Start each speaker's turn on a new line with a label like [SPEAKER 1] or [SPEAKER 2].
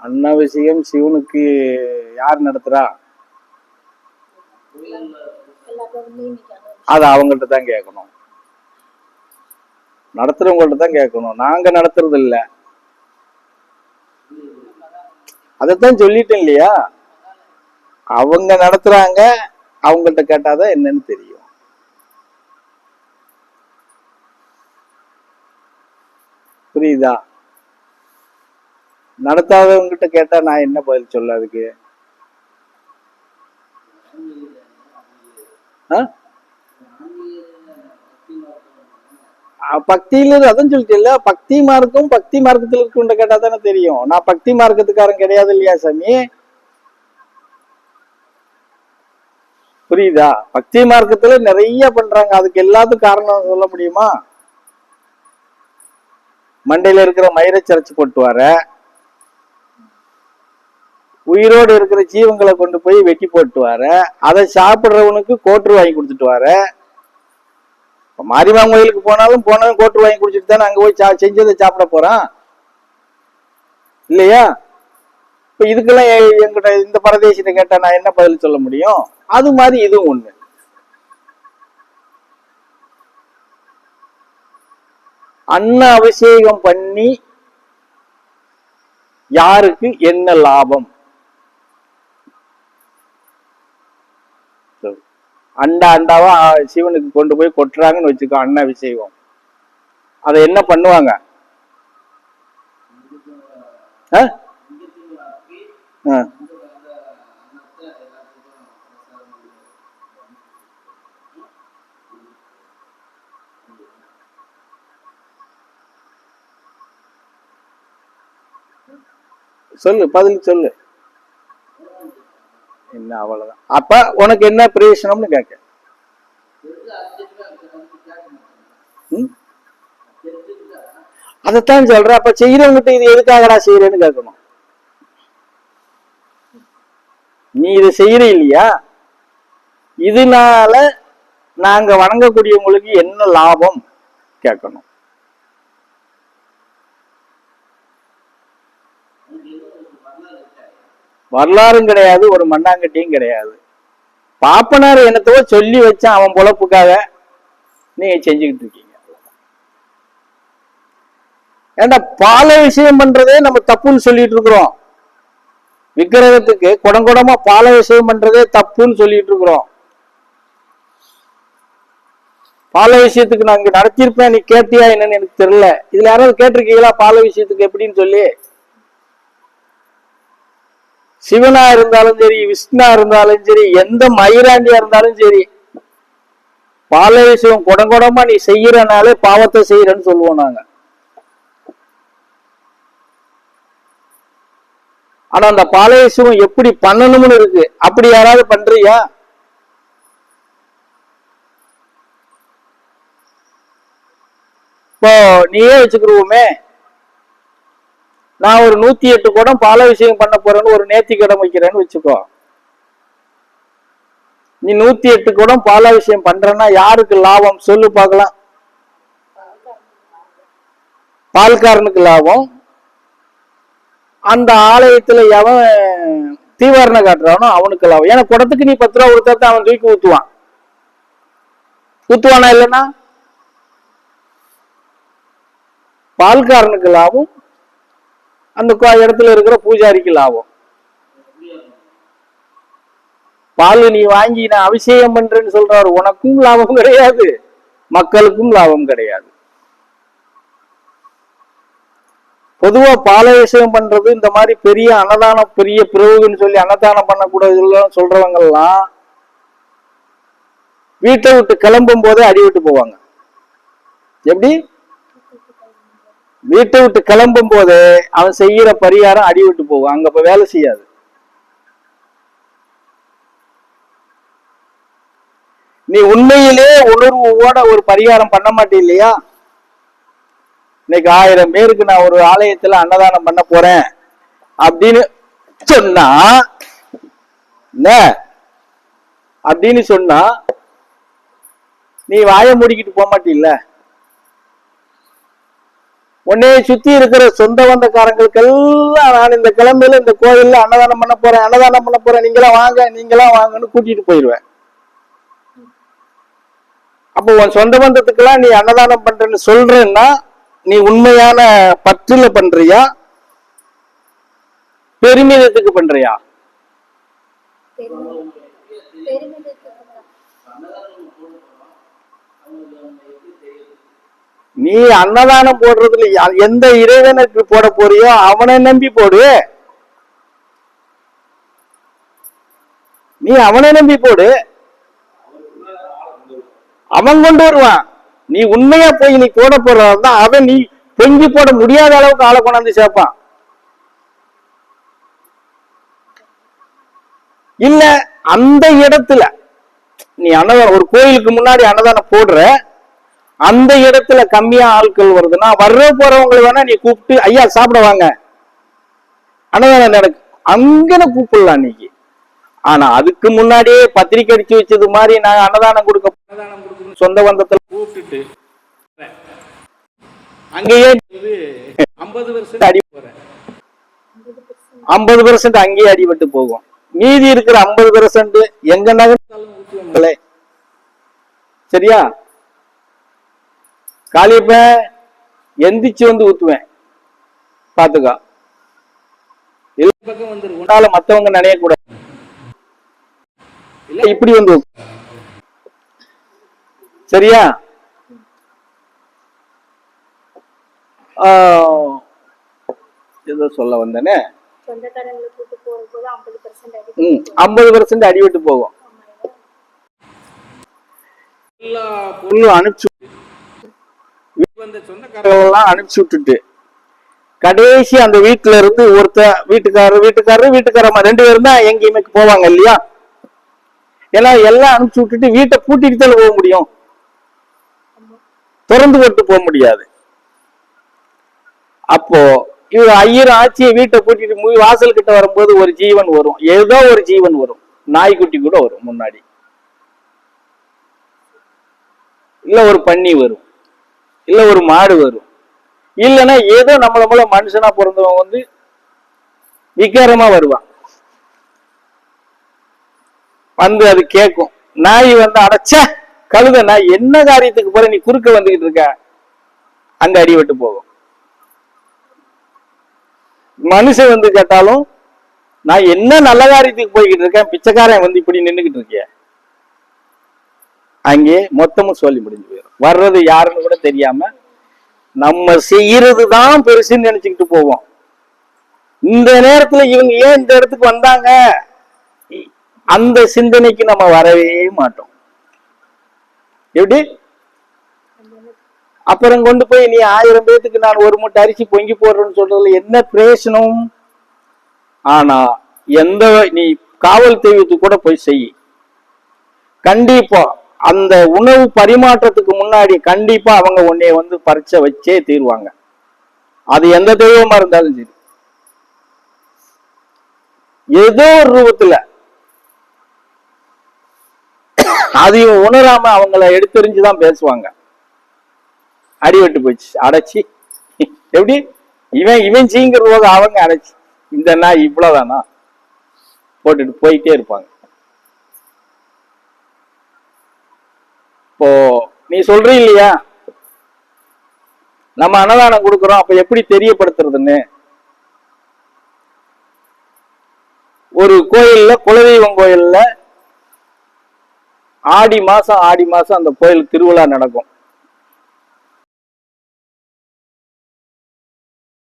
[SPEAKER 1] அன்னாபிஷேகம் சிவனுக்கு யார் நடத்துறா? அது அவங்கள்ட்ட தான் கேட்கணும், நடத்துறவங்கள்ட்ட தான் கேட்கணும். நாங்க நடத்துறது இல்ல. அதைத்தான் சொல்லிட்டேன் இல்லையா, அவங்க நடத்துறாங்க, அவங்கள்ட்ட கேட்டாதான் என்னன்னு தெரியும். புரியுதா? நடத்தாதவங்கிட்ட கேட்டா நான் என்ன பதில் சொல்ல? அதுக்கு பக்தியில அதான் சொல்லிட்டு இல்ல, பக்தி மார்க்கம் பக்தி மார்க்கத்தில் இருக்க கேட்டா தானே தெரியும். நான் பக்தி மார்க்கத்துக்காரன் கிடையாது இல்லையா சாமி? புரியுதா? பக்தி மார்க்கத்துல நிறைய பண்றாங்க, அதுக்கு எல்லாத்துக்கும் காரணம் சொல்ல முடியுமா? மண்டையில இருக்கிற மயிரை சரைச்சு போட்டு வர, உயிரோடு இருக்கிற ஜீவங்களை கொண்டு போய் வெட்டி போட்டு வர, அதை சாப்பிடுறவனுக்கு கோட்டு வாங்கி கொடுத்துட்டு வர. மாரியம்மன் கோயிலுக்கு போனாலும் போனவன் கோட்டு வாங்கி குடிச்சிட்டு தானே அங்க போய் செஞ்சதை சாப்பிட போறான் இல்லையா? இப்ப இதுக்கெல்லாம் என்கிட்ட இந்த பரதேசிட்ட கேட்டா நான் என்ன பதில் சொல்ல முடியும்? அது மாதிரி இதுவும் ஒண்ணு. அன்ன அபிஷேகம் பண்ணி யாருக்கு என்ன லாபம்? அண்டா அண்டாவா சிவனுக்கு கொண்டு போய் கொட்டுறாங்கன்னு வச்சுக்கோ, அன்ன அபிஷேகம். அதை என்ன பண்ணுவாங்க? சொல்லு, பதில் சொல்லு. என்ன அவ்வளவுதான். அப்ப உனக்கு என்ன பிரயோஜனம்னு கேட்க. அதைத்தான் சொல்ற. அப்ப செய்யறவங்கிட்ட இது எதுக்காகடா செய்யறேன்னு கேட்கணும். நீ இதை செய்யற இல்லையா, இதனால நாங்க வணங்கக்கூடியவங்களுக்கு என்ன லாபம் கேட்கணும். வரலாறும் கிடையாது, ஒரு மண்ணாங்கட்டியும் கிடையாது. பாப்பனார் என்னத்தோ சொல்லி வச்சான் அவன் பொழப்புக்காக நீங்க செஞ்சுக்கிட்டு இருக்கீங்க. ஏண்டா பால விஷயம் பண்றதே நம்ம தப்புன்னு சொல்லிட்டு இருக்கிறோம். விக்கிரகத்துக்கு குடங்குடமா பால விஷயம் பண்றதே தப்புன்னு சொல்லிட்டு இருக்கிறோம். பால விஷயத்துக்கு நான் இங்க நடத்திருப்பேன், நீ கேட்டியா என்னன்னு எனக்கு தெரியல. இதுல யாராவது கேட்டிருக்கீங்களா பால விஷயத்துக்கு எப்படின்னு சொல்லி? சிவனா இருந்தாலும் சரி, விஷ்ணா இருந்தாலும் சரி, எந்த மயிராண்டியா இருந்தாலும் சரி, பால விஷயம் குடங்குடமா நீ செய்யறனாலே பாவத்தை செய்யறன்னு சொல்லுவோம் நாங்க. ஆனா அந்த பாலயசுவம் எப்படி பண்ணணும்னு இருக்கு. அப்படி யாராவது பண்றியா? இப்போ நீயே வச்சுக்கிருவோமே, நான் ஒரு 108 குடம் பாலாபிஷேகம் பண்ண போறேன்னு ஒரு நேர்த்தி கடன் வைக்கிறேன்னு வச்சுக்கோ. நீ 108 குடம் பாலாபிஷேகம் பண்றன்னா யாருக்கு லாபம் சொல்லு பார்க்கலாம்? பால்காரனுக்கு லாபம். அந்த ஆலயத்துல எவன் தீவாரணை காட்டுறானோ அவனுக்கு லாபம். ஏன்னா குடத்துக்கு நீ 10 ரூபா கொடுத்தா அவன் தூக்கி ஊத்துவான். ஊத்துவானா இல்லைன்னா? பால்காரனுக்கு லாபம், அந்த இடத்துல இருக்கிற பூஜாரிக்கு லாபம். பால் நீ வாங்கி நான் அபிஷேகம் பண்றேன்னு சொல்றாரு, உனக்கும் லாபம் கிடையாது, மக்களுக்கும் லாபம் கிடையாது. பொதுவா பாலாபிஷேகம் பண்றது இந்த மாதிரி பெரிய அன்னதானம், பெரிய பிறகுன்னு சொல்லி அன்னதானம் பண்ணக்கூடாது சொல்றவங்க எல்லாம் வீட்டை விட்டு கிளம்பும் போதே அடி விட்டு போவாங்க. எப்படி? வீட்டை விட்டு கிளம்பும் போது அவன் செய்யற பரிகாரம் அடி விட்டு போவான், அங்க இப்ப வேலை செய்யாது. நீ உண்மையிலே உணர்வோட ஒரு பரிகாரம் பண்ண மாட்டே இல்லையா? இன்னைக்கு 1000 பேருக்கு நான் ஒரு ஆலயத்துல அன்னதானம் பண்ண போறேன் அப்படின்னு சொன்னா, அப்படின்னு சொன்னா நீ வாயை மூடிக்கிட்டு போக மாட்டில்ல? உன்னைய சுத்தி இருக்கிற சொந்த பந்தக்காரங்களுக்கெல்லாம் நான் இந்த கிழமையில இந்த கோயில்ல அன்னதானம் பண்ண போறேன், நீங்களாம் வாங்கன்னு கூட்டிட்டு போயிடுவேன். அப்போ உன் சொந்த பந்தத்துக்கெல்லாம் நீ அன்னதானம் பண்றேன்னு சொல்றேன்னா நீ உண்மையான பற்றுல பண்றியா, பெருமிதத்துக்கு பண்றியா? நீ அன்னதானம் போடுறதுல எந்த இறைவனுக்கு போட போறியோ அவனை நம்பி போடு. நீ அவனை நம்பி போடு, அவன் கொண்டு வருவான். நீ உண்மையா போய் நீ போட போறதான் அவன் நீ பொங்கி போட முடியாத அளவுக்கு ஆளை கொண்டாந்து சேர்ப்பான். இல்ல அந்த இடத்துல நீ அன்னதானம் ஒரு கோயிலுக்கு முன்னாடி அன்னதானம் போடுற, அந்த இடத்துல கம்மியா ஆட்கள் வருதுன்னா வர்ற போறவங்களை வேணா நீ கூப்பிட்டு ஐயா சாப்பிட வாங்க அன்னதானம் நடக்கு அங்கன கூப்பிடலாம் இன்னைக்கு. ஆனா அதுக்கு முன்னாடியே பத்திரிக்கை அடிச்சு வச்சது மாதிரி நான் அன்னதானம் கொடுக்க சொந்த பந்தத்துல கூப்பிட்டுட்டு அங்கேயே 50% அடி போறேன், 50% அங்கேயே அடிபட்டு போகும். மீதி இருக்கிற 50% எங்க நகர்த்தாலும் சரியா? காலியப்ப எந்திரிச்சு வந்து ஊத்துவேன், பாத்துக்கா. எல்லா பக்கம் வந்து உன்னால மத்தவங்க நினைய கூடாது, இல்ல இப்படி வந்து சரியா? ஏதோ சொல்ல வந்தேனே, 50% அடிவிட்டு போகும். எல்லா பொருளும் அனுப்பிச்சு சொந்தக்காரர்கள்லாம் அனுப்பிச்சு விட்டுட்டு கடைசி அந்த வீட்டுல இருந்து வீட்டுக்காரமா 2 பேரும் தான் எங்கேயுமே போவாங்க இல்லையா? எல்லாம் அனுப்பிச்சு விட்டுட்டு வீட்டை பூட்டிட்டு தான் போக முடியும், திறந்து போட்டு போக முடியாது. அப்போ இவர் ஐயர் ஆட்சியை வீட்டை பூட்டிட்டு வாசல் கிட்ட வரும்போது ஒரு ஜீவன் வரும், ஏதோ ஒரு ஜீவன் வரும், நாய்க்குட்டி கூட வரும் முன்னாடி, இல்ல ஒரு பன்னி வரும், இல்ல ஒரு மாடு வரும், இல்லைன்னா ஏதோ நம்மள போல மனுஷனா பிறந்தவன் வந்து விகாரமா வருவான். வந்து அது கேட்கும், நாய் வந்து அடைச்ச கழுத நாய் என்ன காரியத்துக்கு போற, நீ குறுக்க வந்துகிட்டு இருக்க, அங்க அடிபட்டு போகும். மனுஷன் வந்து கேட்டாலும் நான் என்ன நல்ல காரியத்துக்கு போய்கிட்டு இருக்கேன், பிச்சைக்காரன் வந்து இப்படி நின்றுகிட்டு இருக்கிய, அங்கே மொத்தமும் சொல்லி முடிஞ்சு போயிடும். வர்றது யாருன்னு கூட தெரியாம நம்ம செய்யறதுதான் பெருசுன்னு நினைச்சுக்கிட்டு போவோம். இந்த நேரத்துல இவங்க ஏன் இந்த இடத்துக்கு வந்தாங்க, அந்த சிந்தனைக்கு நம்ம வரவே மாட்டோம். எப்படி? அப்புறம் கொண்டு போய் நீ 1000 பேத்துக்கு நான் ஒரு மூட்டை அரிசி பொங்கி போடுறேன்னு சொல்றதுல என்ன பிரயோசனம்? ஆனா நீ காவல் தெய்வத்துக்கு கூட போய் செய், கண்டிப்பா அந்த உணவு பரிமாற்றத்துக்கு முன்னாடி கண்டிப்பா அவங்க உன்னைய வந்து பறிச்ச வச்சே தீர்வாங்க. அது எந்த தெய்வமா இருந்தாலும் சரி, ஏதோ ஒரு ரூபத்துல அதையும் உணராம அவங்கள எடுத்தெறிஞ்சுதான் பேசுவாங்க. அடிபட்டு போச்சு, அடைச்சி எப்படி இவன் சீங்கிற போது அவங்க அடைச்சி இந்த நாய் இவ்வளவுதானா போட்டுட்டு போயிட்டே இருப்பாங்க. இப்போ நீ சொல்ற இல்லையா நம்ம அன்னதானம் கொடுக்கிறோம், அப்ப எப்படி தெரியப்படுத்துறதுன்னு? ஒரு கோயில்ல, குலதெய்வம் கோயில்ல ஆடி மாசம் அந்த கோயில் திருவிழா நடக்கும்.